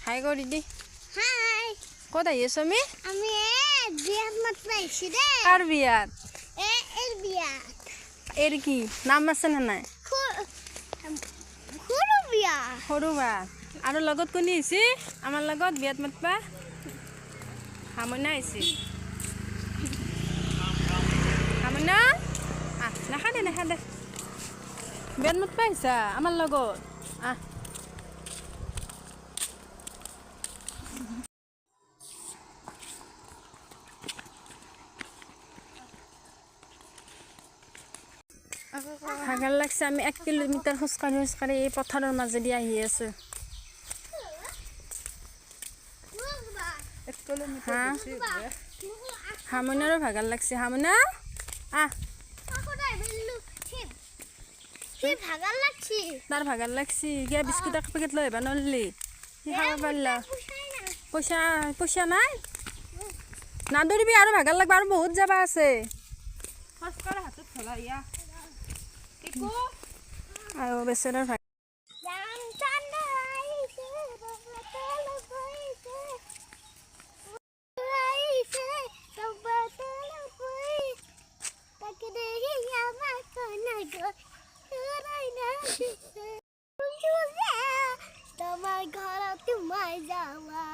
হাই কৰি দি হাই ক'ত আহি আছো আমি বিয়াত মাত পাইছি দে কাৰ বিয়াত এৰ বিয়াত এৰ কি নাম আছে নে নাই সৰু বিয়া সৰু বা আৰু লগত কোনে আহিছে আমাৰ লগত বিয়াত মাতবা হামনা আহিছে হামনা নাখা দে বিয়াত মাতবা আহিছা আমাৰ লগত আহ ভাগৰ লাগছে আমি 1 কিলোমিটাৰ খোজকাঢ়ি এই পথাৰৰ মাজেদি আহি আছো হামনাৰো ভাগৰ লাগছে হামনা আহ তাৰ ভাগৰ লাগছি কিয় বিস্কুট এক পেকেট লৈ আহিবা নললি কি খাব পাৰিলা পইচা নাই নাদৰিবি আৰু ভাগৰ লাগবা আৰু বহুত যাবা আছে আৰু বেচেৰাৰ ভাগ তোমাৰ ঘৰত তোমায় যাওয়া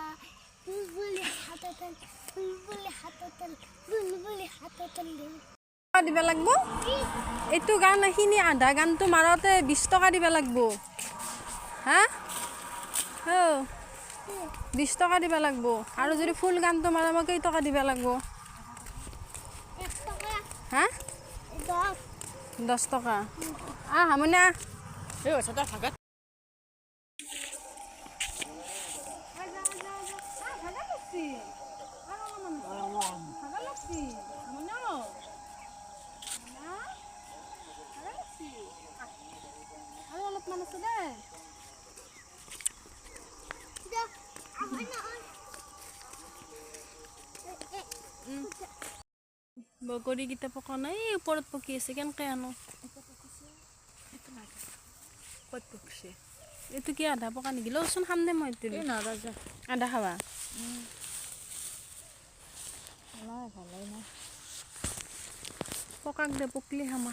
বুলবুলি হাততল বুলবুলি হাততল দিবা লাগব এইটো গান এইখিনি আধা গানটো মাৰতে 20 টকা দিবা লাগব হা 20 টকা দিবা লাগব আৰু যদি ফুল গানটো মাৰা মই কেই টকা দিবা লাগব 1 টকা হা 10 টকা হামনা এই ওচৰতে থাকা আৰু অলপমান আছে দে বগৰী কেইটা পকা নাই ওপৰত পকি আছে কেনেকৈ আনো ক'ত পকছে এইটো কি আধা পকা নেকি লচোন খাম দে মই আধা খাবা পকাক দে পকলি খামা